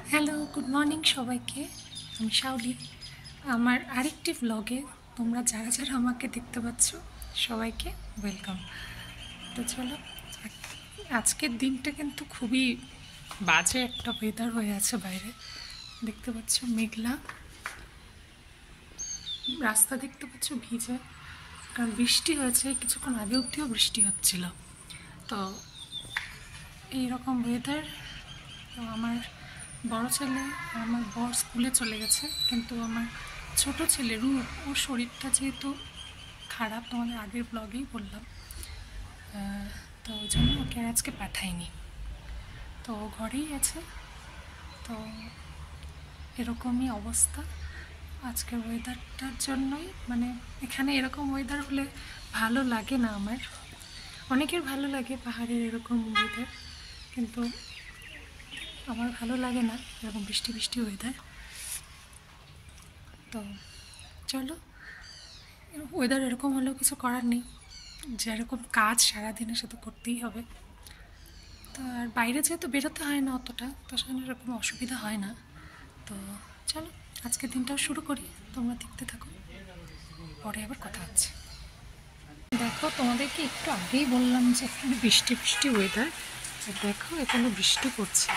Hello, good morning সবাইকে। আমি শাওলি। আমার আরেকটি ব্লগে তোমরা যারা যারা আমাকে দেখতে পাচ্ছ সবাইকে ওয়েলকাম। তো চলো, আজকের দিনটা কিন্তু খুবই বাজে একটা ওয়েদার হয়ে আছে বাইরে। দেখতে পাচ্ছ মেঘলা, রাস্তা দেখতে পাচ্ছ ভিজে, কারণ বৃষ্টি হয়েছে কিছুক্ষণ আগে অবধিও বৃষ্টি হচ্ছিল। তো এইরকম ওয়েদার। তো আমার বড় ছেলে আর আমার বর স্কুলে চলে গেছে, কিন্তু আমার ছোট ছেলে রূপ, ওর শরীরটা যেহেতু খারাপ, তোমাদের আগের ব্লগেই বললাম, তো ওই জন্য ওকে আজকে পাঠাইনি, তো ও ঘরেই আছে। তো এরকমই অবস্থা আজকের ওয়েদারটার জন্যই। মানে এখানে এরকম ওয়েদার হলে ভালো লাগে না আমার, অনেকের ভালো লাগে পাহাড়ের এরকম ওয়েদার, কিন্তু আমার ভালো লাগে না এরকম বৃষ্টি বৃষ্টি ওয়েদার। তো চলো, ওয়েদার এরকম হলেও কিছু করার নেই, যেরকম কাজ সারাদিনে সে তো করতেই হবে। তো আর বাইরে যেহেতু বেরোতে হয় না অতটা, তো সেখানে এরকম অসুবিধা হয় না। তো চলো আজকের দিনটাও শুরু করি, তোমরা দেখতে থাকো, পরে আবার কথা হচ্ছে। দেখো, তোমাদেরকে একটু আগেই বললাম যে এখানে বৃষ্টি বৃষ্টি ওয়েদার, দেখো এখানে বৃষ্টি পড়ছে।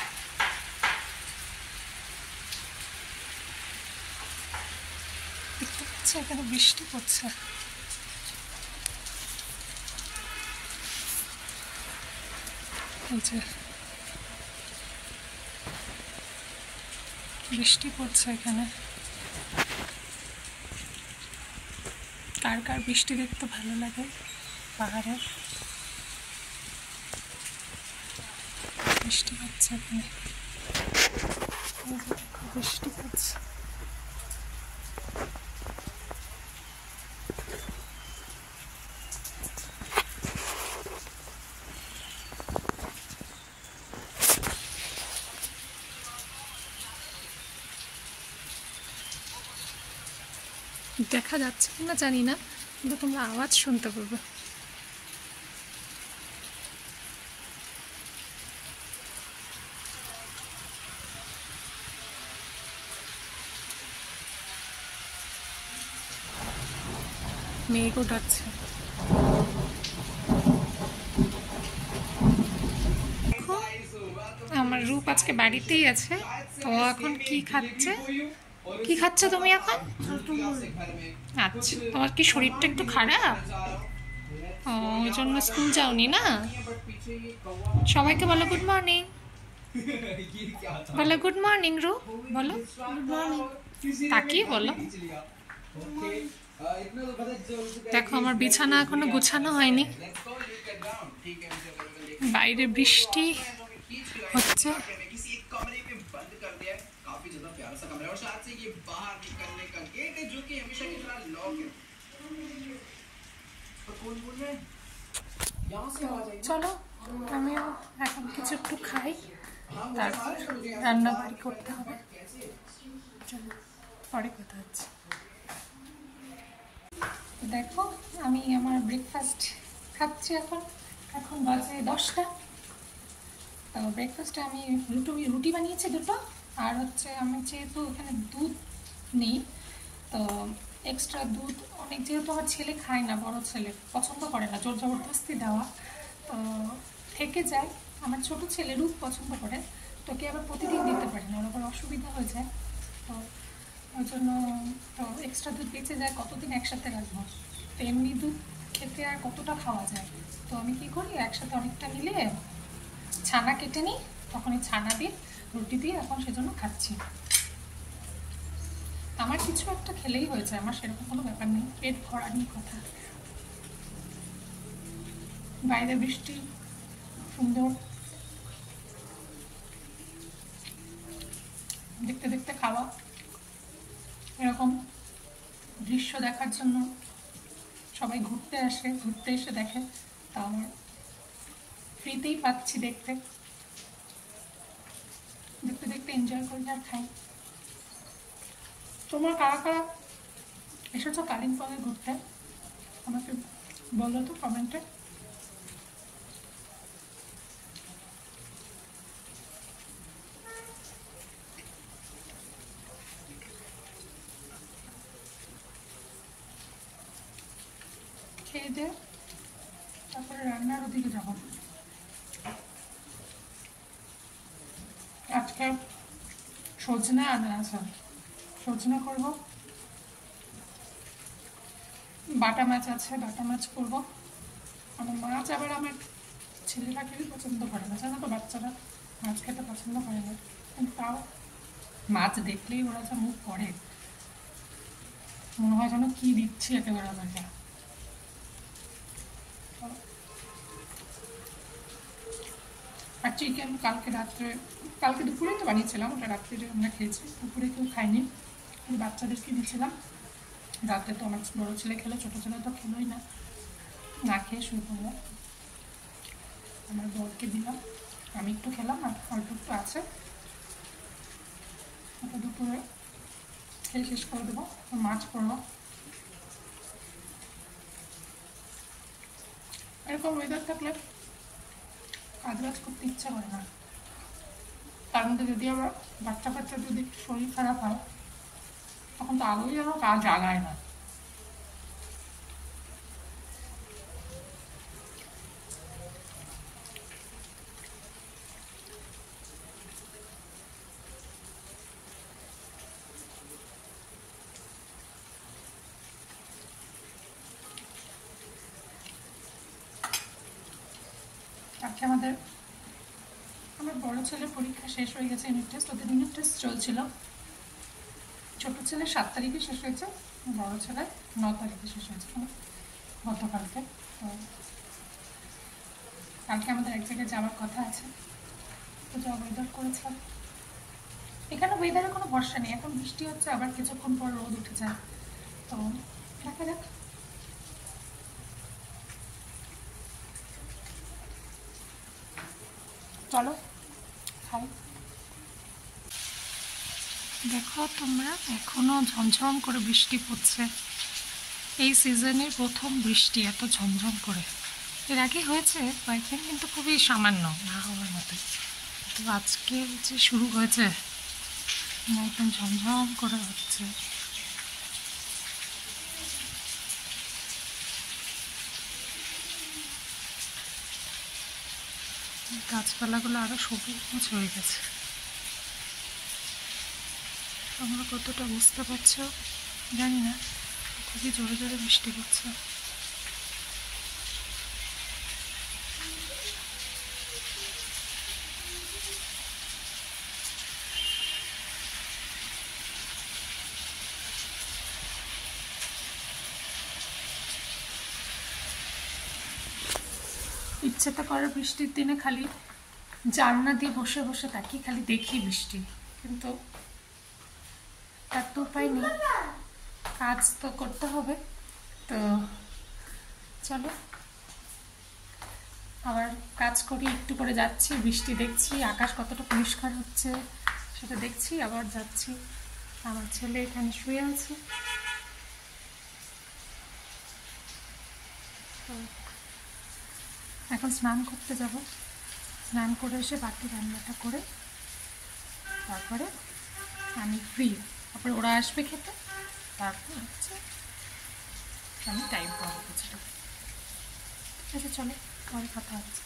দেখতে পাচ্ছ এখানে বৃষ্টি পড়ছে। এই যে বৃষ্টি পড়ছে এখানে। কার কার বৃষ্টি দেখতে ভালো লাগে পাহাড়ে? বৃষ্টি হচ্ছে এখানে, বৃষ্টি পড়ছে। দেখা যাচ্ছে কিনা জানি না, কিন্তু তোমরা আওয়াজ শুনতে পাবে। মেঘও ডাকছে। আমার রূপ আজকে বাড়িতেই আছে, তো এখন কি খাচ্ছে? কি খাচ্ছে তুমি এখন? আচ্ছা, তোমার কি শরীরটা একটু খারাপ? ও, ওই জন্য স্কুল যাওনি না? সবাইকে বলো গুড মর্নিং। বলো গুড মর্নিং রূপ, বলো গুড মর্নিং, তাকিয়ে বলো। দেখো আমার বিছানা এখনো গোছানো হয়নি, বাইরে বৃষ্টি হচ্ছে। চলো, আমিও এখন কিছু একটু খাই, তারপর রান্নাবাড়ি করতে হবে। চলো, পরে কথা হচ্ছে। দেখো, আমি আমার ব্রেকফাস্ট খাচ্ছি এখন। এখন বাজে 10টা। তো ব্রেকফাস্টে আমি রুটি বানিয়েছি দুটো, আর হচ্ছে আমি যেহেতু এখানে দুধ নেই, তো এক্সট্রা দুধ অনেক, যেহেতু আমার ছেলে খায় না, বড় ছেলে পছন্দ করে না, জোর জবরদস্তি দেওয়া তো থেকে যায়। আমার ছোট ছেলে রূপ পছন্দ করে, তোকে আবার প্রতিদিন দিতে পারি না, ওর আবার অসুবিধা হয়ে যায়। তো ওই জন্য তো এক্সট্রা দুধ বেঁচে যায়, কতদিন একসাথে রাখবো? তো এমনি দুধ খেতে আর কতটা খাওয়া যায়? তো আমি কী করি, একসাথে অনেকটা মিলে ছানা কেটে নিই, তখন এই ছানা দিয়ে রুটি দিয়ে এখন সেজন্য খাচ্ছি। আমার কিছু একটা খেলেই হয়েছে, আমার সেরকম কোনো ব্যাপার নেই, পেট ভরা নিয়ে কথা। বাইরে বৃষ্টি সুন্দর, দেখতে দেখতে খাওয়া, এরকম দৃশ্য দেখার জন্য সবাই ঘুরতে আসে, ঘুরতে এসে দেখে, তা আমার ফ্রিতেই পাচ্ছি দেখতে, দেখতে দেখতে এনজয় করি আর খাই। তোমরা কারা কারা এসেছো কালিম্পংয়ে ঘুরতে আমাকে বলো তো কমেন্টে। খেয়ে দিয়ে তারপরে রান্নার ওদিকে যাব। আজকে সজনে আনা আছে, সজনে করবো। বাটা মাছ আছে, বাটা মাছ করবো। আমার মাছ আবার আমার ছেলেরা কেউই পছন্দ করে না, জানো তো, বাচ্চারা মাছ খেতে পছন্দ করে না, কিন্তু তাও মাছ দেখলেই ওরা যা মুখ করে, মনে হয় যেন কি দিচ্ছি একেবারে আমাকে। আর চিকেন কালকে রাত্রে, কালকে দুপুরে তো বানিয়েছিলাম, ওটা রাত্রে আমরা খেয়েছি, দুপুরে কেউ খাইনি, বাচ্চাদেরকে দিয়েছিলাম। রাতে তো আমার বড়ো ছেলে খেলো, ছোটো ছেলে তো খেলোই না, না খেয়ে শুরু করলো। আমার বরকে দিলাম, আমি একটু খেলাম, আর অল্প একটু আছে, ওটা দুপুরে খেয়ে শেষ করে দেবো। মাছ করবো। এরকম ওয়েদার থাকলে কাজ বাজ করতে ইচ্ছা করে না। তার মধ্যে যদি আবার বাচ্চা কাচ্চা যদি শরীর খারাপ হয়, তখন তো আলোই যেন কাজ আগায় না। আজকে আমার বড় ছেলের পরীক্ষা শেষ হয়ে গেছে, ইউনিট টেস্ট, ওদের ইউনিট টেস্ট চলছিল। ছোটো ছেলে 7 তারিখে শেষ হয়েছে, বড় ছেলে 9 তারিখে শেষ হয়েছে, গতকালকে। তো কালকে আমাদের এক জায়গায় যাওয়ার কথা আছে, তো যা ওয়েদার করেছে, এখানে ওয়েদারের কোনো ভরসা নেই, এখন বৃষ্টি হচ্ছে, আবার কিছুক্ষণ পর রোদ উঠে যায়, তো দেখা যাক। চলো খাই। দেখো তোমরা, এখনো ঝমঝম করে বৃষ্টি পড়ছে, এই সিজনের প্রথম বৃষ্টি এত ঝমঝম করে। এর আগে হয়েছে কয়েকদিন, কিন্তু খুবই সামান্য, না হওয়ার মতো। তো আজকে যে শুরু হয়েছে, একদম ঝমঝম করে হচ্ছে। গাছপালাগুলো আরো সবুজ হয়ে গেছে। তোমরা কতটা বুঝতে পারছো জানি না, খুবই জোরে জোরে বৃষ্টি পড়ছে। ইচ্ছে তো করে বৃষ্টির দিনে খালি জানলা দিয়ে বসে বসে থাকি, খালি দেখি বৃষ্টি, কিন্তু তার তো উপায় নেই, কাজ তো করতে হবে। তো চলো আবার কাজ করি, একটু করে যাচ্ছি, বৃষ্টি দেখছি, আকাশ কতটা পরিষ্কার হচ্ছে সেটা দেখছি, আবার যাচ্ছি। আমার ছেলে এখানে শুয়ে আছে। তো এখন স্নান করতে যাব, স্নান করে এসে বাকি রান্নাটা করে তারপরে আমি ফ্রি, তারপরে ওরা আসবে খেতে, তারপর হচ্ছে আমি টাইম পাবো কিছুটা। ঠিক আছে, চলো পরে কথা হচ্ছে।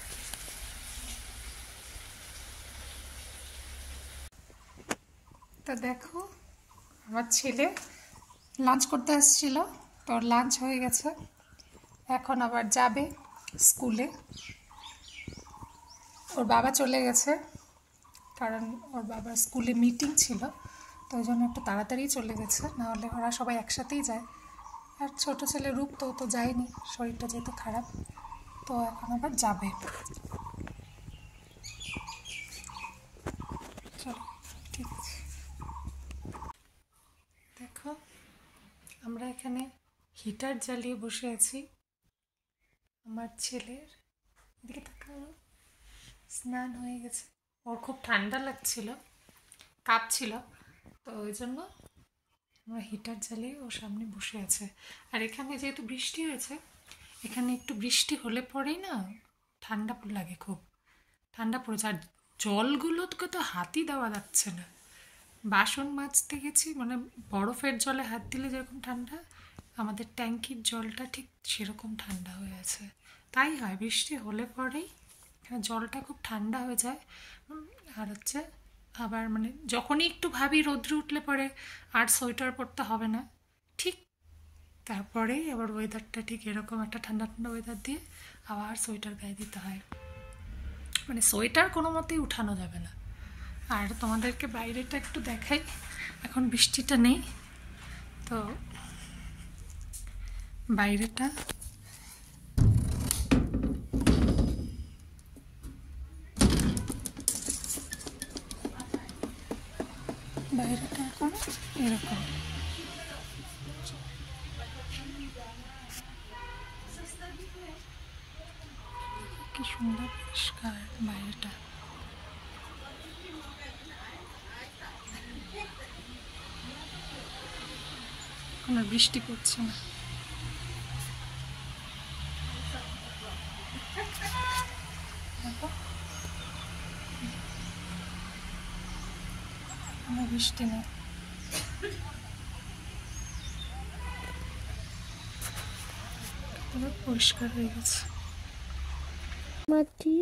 তো দেখো, আমার ছেলে লাঞ্চ করতে আসছিল, তো লাঞ্চ হয়ে গেছে, এখন আবার যাবে স্কুলে। ওর বাবা চলে গেছে, কারণ ওর বাবার স্কুলে মিটিং ছিল, তো ওই জন্য একটু তাড়াতাড়ি চলে গেছে, নাহলে ওরা সবাই একসাথেই যায়। আর ছোটো ছেলে রূপ তো যায়নি, শরীরটা যেহেতু খারাপ, তো এখন আবার যাবে। চলো ঠিক আছে। দেখো, আমরা এখানে হিটার জ্বালিয়ে বসে আছি। আমার ছেলের দিকে তাকাও, স্নান হয়ে গেছে, ওর খুব ঠান্ডা লাগছিল, কাঁপছিল, তো ওই জন্য আমরা হিটার জ্বালিয়ে ওর সামনে বসে আছে। আর এখানে যেহেতু বৃষ্টি হয়েছে, এখানে একটু বৃষ্টি হলে পরেই না ঠান্ডা লাগে, খুব ঠান্ডা পড়েছে। আর জলগুলোকে তো হাতই দেওয়া যাচ্ছে না, বাসন মাজতে গেছি, মানে বরফের জলে হাত দিলে যেরকম ঠান্ডা, আমাদের ট্যাঙ্কির জলটা ঠিক সেরকম ঠান্ডা হয়ে আছে। তাই হয়, বৃষ্টি হলে পরেই এখানে জলটা খুব ঠান্ডা হয়ে যায়। আর হচ্ছে আবার মানে যখনই একটু ভাবি রোদ্রে উঠলে পরে আর সোয়েটার পরতে হবে না, ঠিক তারপরেই আবার ওয়েদারটা ঠিক এরকম একটা ঠান্ডা ঠান্ডা ওয়েদার দিয়ে আবার সোয়েটার গায়ে দিতে হয়। মানে সোয়েটার কোনো মতেই উঠানো যাবে না। আর তোমাদেরকে বাইরেটা একটু দেখাই, এখন বৃষ্টিটা নেই তো বাইরেটা এখন এরকম। কি সুন্দর পরিষ্কার বাইরেটা। কোনো বৃষ্টি পড়ছে না। কোনো বৃষ্টি নেই। পুরো পরিষ্কার হয়ে গেছে। মাটি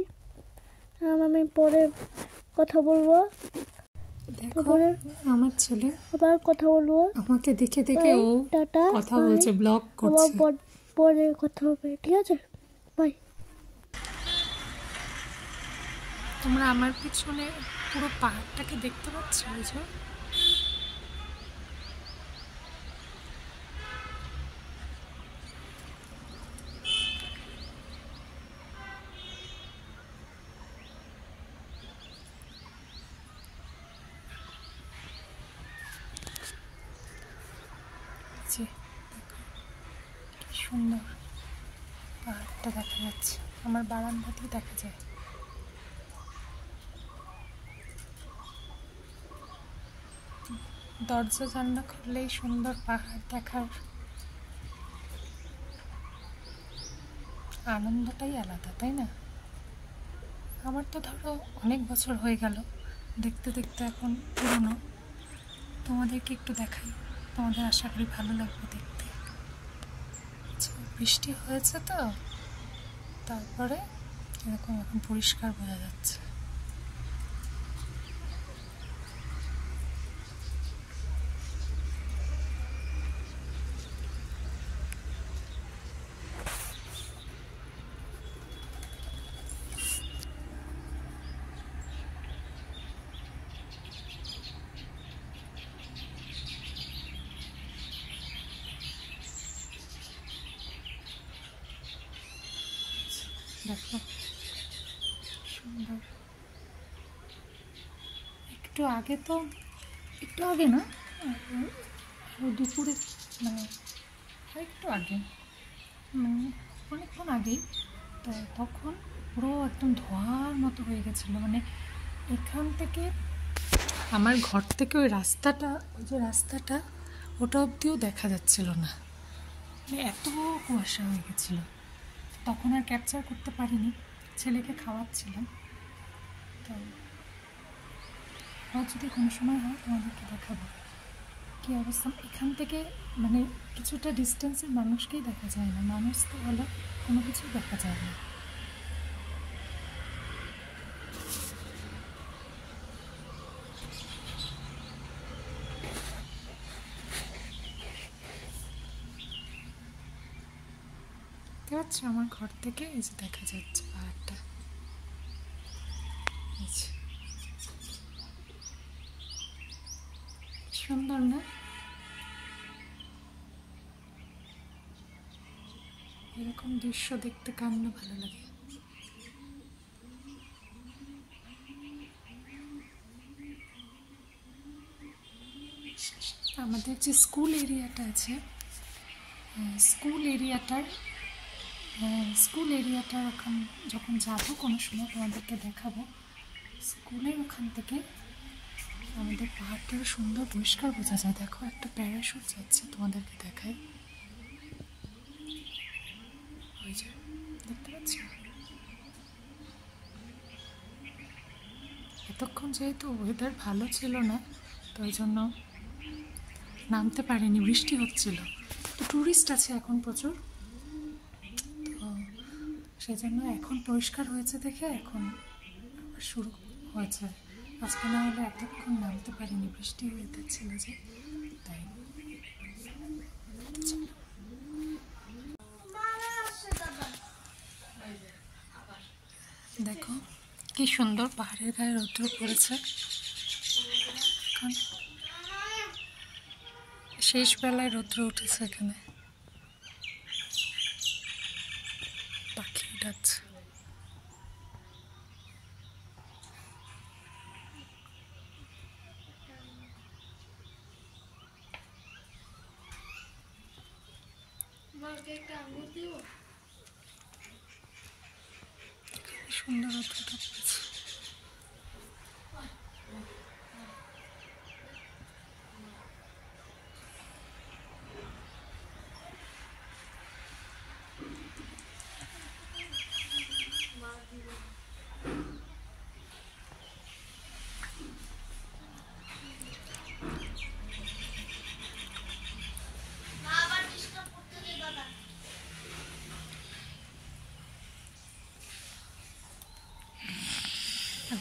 আমি পরে কথা বলবো। দেখো আমার ছেলে আবার কথা বলবো, আমাকে দেখে দেখে ও টাটা কথা বলছে, ব্লগ করছে। পরে কথা হবে, ঠিক আছে, বাই। তোমরা আমার পিছনে পুরো পাহাড়টাকে দেখতে পাচ্ছ, বুঝো? দেখো কি সুন্দর পাহাড়টা দেখা যাচ্ছে, আমার বারান্দাতেই দেখা যায়। দরজা জানলা খুললেই সুন্দর পাহাড় দেখার আনন্দটাই আলাদা, তাই না? আমার তো ধরো অনেক বছর হয়ে গেল দেখতে দেখতে, এখন পুরনো। তোমাদেরকে একটু দেখাই, তোমাদের আশা করি ভালো লাগবে দেখতে। বৃষ্টি হয়েছে তো তারপরে এরকম এখন পরিষ্কার বোঝা যাচ্ছে। দেখো সুন্দর। একটু আগে না, দুপুরে মানে একটু আগে, অনেকক্ষণ আগেই তো তখন পুরো একদম ধোঁয়ার মতো হয়ে গেছিলো। মানে এখান থেকে আমার ঘর থেকে ওই যে রাস্তাটা ওটা অবধিও দেখা যাচ্ছিল না, মানে এত কুয়াশা হয়ে গেছিলো। তখন আর ক্যাপচার করতে পারিনি, ছেলেকে খাওয়াচ্ছিলাম। তো যদি কোনো সময় হয় তোমাদেরকে দেখাবো কী অবস্থা। এখান থেকে মানে কিছুটা ডিস্টেন্সের মানুষকেই দেখা যায় না, মানুষ তো হলো কোনো কিছুই দেখা যায় না। দেখতে পাচ্ছ আমার ঘর থেকে এই যে দেখা যাচ্ছে পাহাড়টা। সুন্দর না? এরকম দৃশ্য দেখতে কার না ভালো লাগে। আমাদের যে স্কুল এরিয়াটা আছে, স্কুল এরিয়াটার ওখান যখন যাবো কোনো সময় তোমাদেরকে দেখাবো। স্কুলের ওখান থেকে আমাদের পাহাড়টা সুন্দর পরিষ্কার বোঝা যায়। দেখো একটা প্যারাশুট যাচ্ছে, তোমাদেরকে দেখায়, ওই যে দেখতে পাচ্ছ। এতক্ষণ যেহেতু ওয়েদার ভালো ছিল না তো ওই জন্য নামতে পারিনি, বৃষ্টি হচ্ছিল। তো টুরিস্ট আছে এখন প্রচুর, তো সেই জন্য এখন পরিষ্কার হয়েছে দেখে এখন আবার শুরু হয়েছে। আজকে না হলে এতক্ষণ নামতে পারিনি, বৃষ্টি হয়ে ছিল যে, তাই। দেখো কি সুন্দর পাহাড়ের গায়ে রৌদ্র পড়েছে। এখন শেষ বেলায় রৌদ্র উঠেছে, এখানে পাখি ডাকছে। সুন্দর রৌদ্রটা পড়েছে।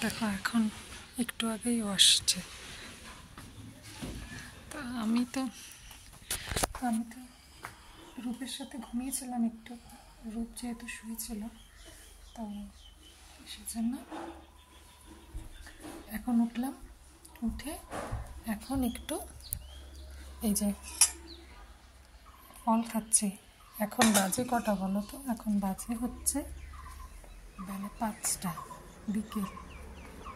দেখো এখন একটু আগেই আসছে। তা আমি তো রূপের সাথে ঘুমিয়েছিলাম একটু, রূপ যেহেতু শুয়েছিল, তো সেজন্য এখন উঠলাম। উঠে এখন একটু এই যে ফল খাচ্ছি। এখন বাজে কটা বলো তো? এখন বাজে হচ্ছে বেলা 5টা বিকেল।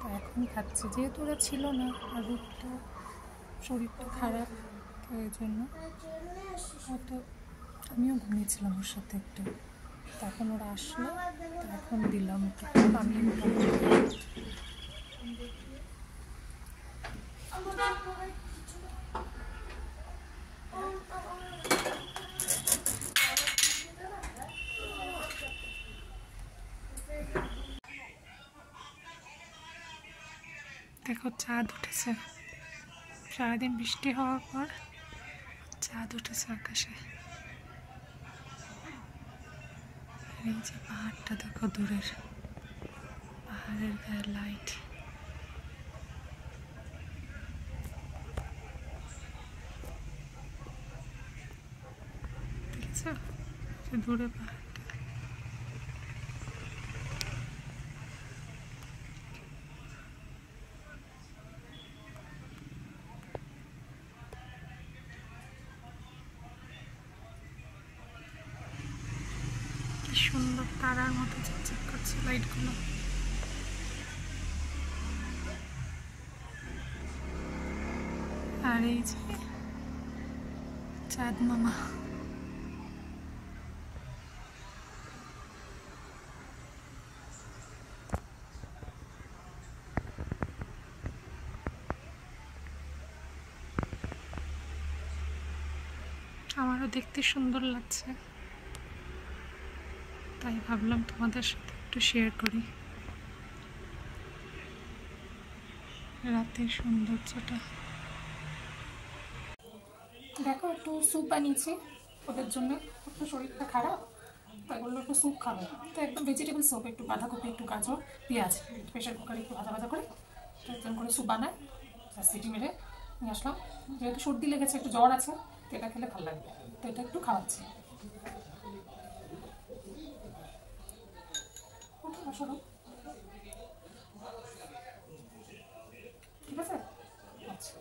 তো এখন খাচ্ছি, যেহেতু ওরা ছিল না আর রূপ তো শরীরটা খারাপ, তো এই জন্য হয়তো আমিও ঘুমিয়েছিলাম ওর সাথে একটু। তখন ওরা আসলো, তো এখন দিলাম আমি। দেখো চাঁদ উঠেছে, সারাদিন বৃষ্টি হওয়ার পর চাঁদ উঠেছে আকাশে। এই যে পাহাড়টা দেখো দূরের, পাহাড়ের গায়ে লাইট। দেখেছো দূরে পাহাড়টা? কি সুন্দর তারার মতো ঝকঝক করছে লাইটগুলো। আর এই যে চাঁদ মামা। আমারও দেখতে সুন্দর লাগছে, তাই ভাবলাম তোমাদের সাথে একটু শেয়ার করি রাতের সৌন্দর্যটা। দেখো একটু স্যুপ বানিয়েছি ওদের জন্য, একটু শরীরটা খারাপ, তাই বললো একটু স্যুপ খাবো। তো একদম ভেজিটেবল স্যুপ, একটু বাঁধাকপি, একটু গাজর, পেঁয়াজ প্রেশার কুকারে একটু ভাজা ভাজা করে তো একদম করে স্যুপ বানায়, সিটি মেরে নিয়ে আসলাম। যেহেতু সর্দি লেগেছে, একটু জ্বর আছে, তো এটা খেলে ভালো লাগবে, তো এটা একটু খাওয়াচ্ছি। ঠিক আছে, আচ্ছা।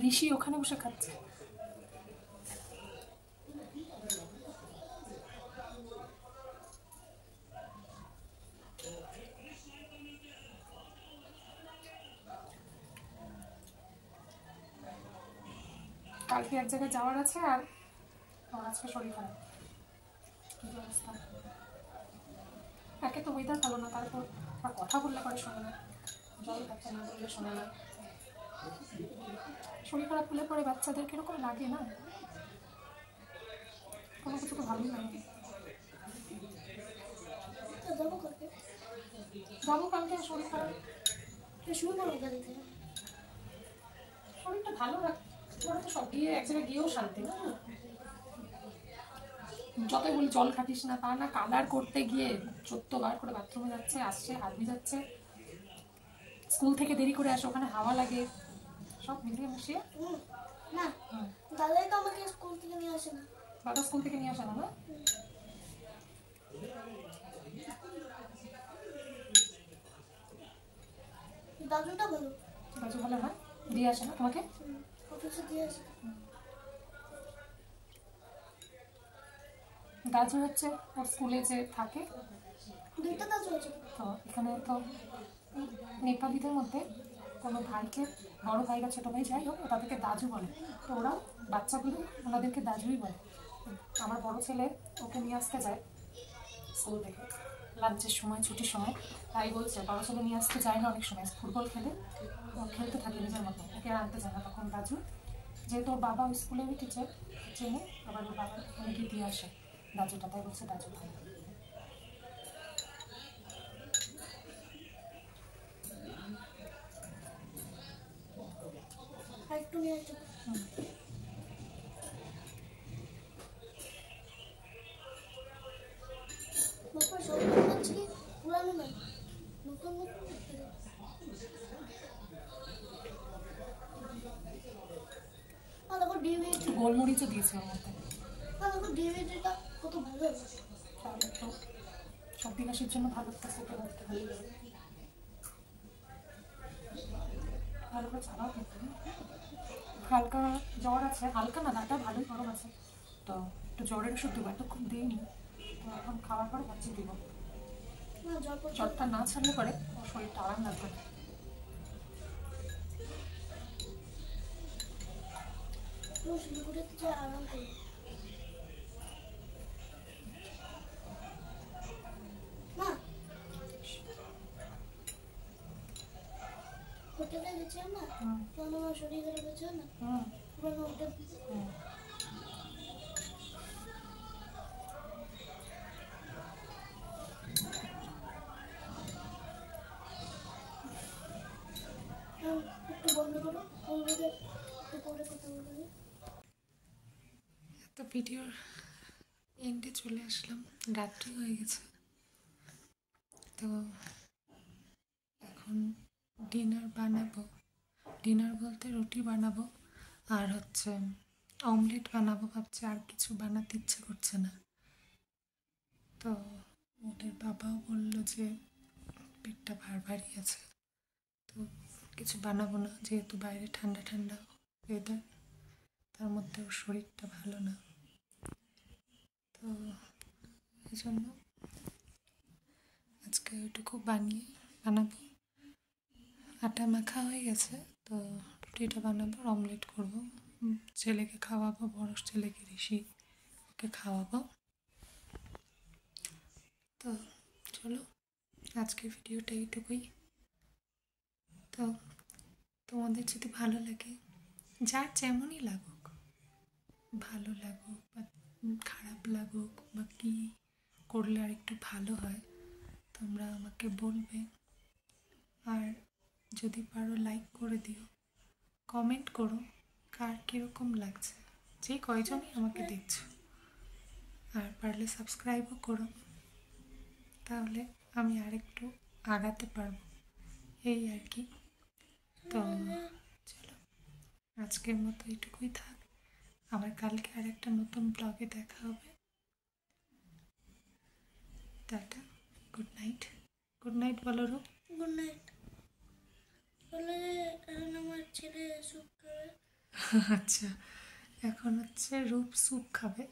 ঋষি ওখানে বসে খাচ্ছে। কালকে এক জায়গায় যাওয়ার আছে, আর আজকে শরীর খারাপ। কী অবস্থা! একে তো ওয়েদার ভালো না, তারপর আর কথা বললে পরে শোনে না, জল খাচ্ছে না বললে শোনে না। শরীর খারাপ হলে পরে বাচ্চাদের কীরকম লাগে না, কোনো কিছু তো ভালোই লাগে। যাবো কালকে, শরীর খারাপ, শরীরটা ভালো রাখ। তোমরা তো সব গিয়ে এক জায়গায় গিয়েও শান্তি না, যতই বলি জল খাটিস না, তা না কালার করতে গিয়ে 14 বার করে বাথরুমে যাচ্ছে, আসছে, হাত ভিজাচ্ছে, স্কুল থেকে দেরি করে আসে, ওখানে হাওয়া লাগে, সব মিলিয়ে মিশিয়ে। না দাদাই তো আমাকে স্কুল থেকে নিয়ে আসে না। দাদা স্কুল থেকে নিয়ে আসে না? না দাদুটা ভালো, দাদু ভালো না, দিয়ে আসে না তোমাকে? অফিসে দিয়ে আসে। দাদু হচ্ছে ওর স্কুলে যে থাকে, দুইটা দাদু আছে। তো এখানে তো নেপালিদের মধ্যে কোনো ভাইকে, বড় ভাই বা ছোটো ভাই যাই হোক, তাদেরকে দাজু বলে, তো ওরা বাচ্চাগুলো ওনাদেরকে দাজুই বলে। আমার বড় ছেলে ওকে নিয়ে আসতে যায় স্কুল থেকে লাঞ্চের সময়, ছুটির সময়, তাই বলছে বড় ছেলে নিয়ে আসতে যায় না, অনেক সময় ফুটবল খেলে খেলতে থাকে নিজের মতো, ওকে আর আনতে যায় না, তখন দাজু, যেহেতু ওর বাবা ওই স্কুলেরই টিচার চেনে, আবার ওর বাবা অনেকে দিয়ে আসে দাজুটা, তাই বলছে দাজু ভাই। আর একটু নিয়ে আসতে বাবা, সব হচ্ছে কি পুরানো না, নতুন নতুন দেখতে যায়। দেখো ডিভিডি, গোলমরিচও দিয়েছে ওর মধ্যে, দেখো ডিভিডিটা কত ভালো আছে। তাহলে তো সব দিবসের জন্য ভালো একটা সেটা করতে হবে, ভালো করে চালাও করতে হবে। হালকা জ্বর আছে, হালকা না, দাঁড়টা ভালোই গরম আছে, তো একটু জ্বরের ওষুধ দেবো, এত খুব দিইনি, তো এখন খাওয়ার পরে ভাবছি দিব। না জল পড়ছে, জ্বরটা না ছাড়লে পরে ওর শরীরটা আরাম লাগবে না। শিলিগুড়িতে যে আরাম করি। না হোটেলে গেছিলাম না, তখন আমার শরীর খারাপ হয়েছিল না, পুরোনো হোটেল। একটু বন্ধ করো, বলবে একটু পরে কথা বলবে। তো ভিডিওর এন্ডে চলে আসলাম, রাত্রি হয়ে গেছে, তো এখন ডিনার বানাবো, ডিনার বলতে রুটি বানাবো আর হচ্ছে অমলেট বানাবো ভাবছি, আর কিছু বানাতে ইচ্ছে করছে না। তো ওদের বাবাও বললো যে পেটটা ভারী আছে, তো কিছু বানাবো না, যেহেতু বাইরে ঠান্ডা ঠান্ডা ওয়েদার, তার মধ্যে ওর শরীরটা ভালো না, তো এই জন্য আজকে ওইটুকু বানাবো। আটা মাখা হয়ে গেছে, তো রুটিটা বানাবো, অমলেট করবো, ছেলেকে খাওয়াবো, বড় ছেলেকে ঋষিকে খাওয়াবো। তো চলো আজকের ভিডিওটা এইটুকুই। তো তোমাদের যদি ভালো লাগে, যার যেমনই লাগুক, ভালো লাগুক বা খারাপ লাগুক বা কী করলে আর একটু ভালো হয়, তোমরা আমাকে বলবে, আর যদি পারো লাইক করে দিও, কমেন্ট করো কার কীরকম লাগছে, যে কয়জনই আমাকে দেখছো, আর পারলে সাবস্ক্রাইবও করো, তাহলে আমি আরেকটু আগাতে পারবো, এই আর কি। তো চলো আজকের মতো এইটুকুই থাক, আবার কালকে আর একটা নতুন ব্লগে দেখা হবে। Tata, good night. Good night বলো রূপ। Good night. বলে এখন আমার ছেলে স্যুপ খাবে। আচ্ছা, এখন হচ্ছে রূপ স্যুপ খাবে,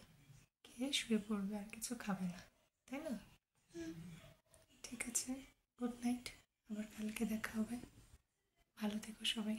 খেয়ে শুয়ে পড়বে, আর কিছু খাবে না, তাই না? ঠিক আছে, গুড নাইট, আবার কালকে দেখা হবে, ভালো থেকো সবাই।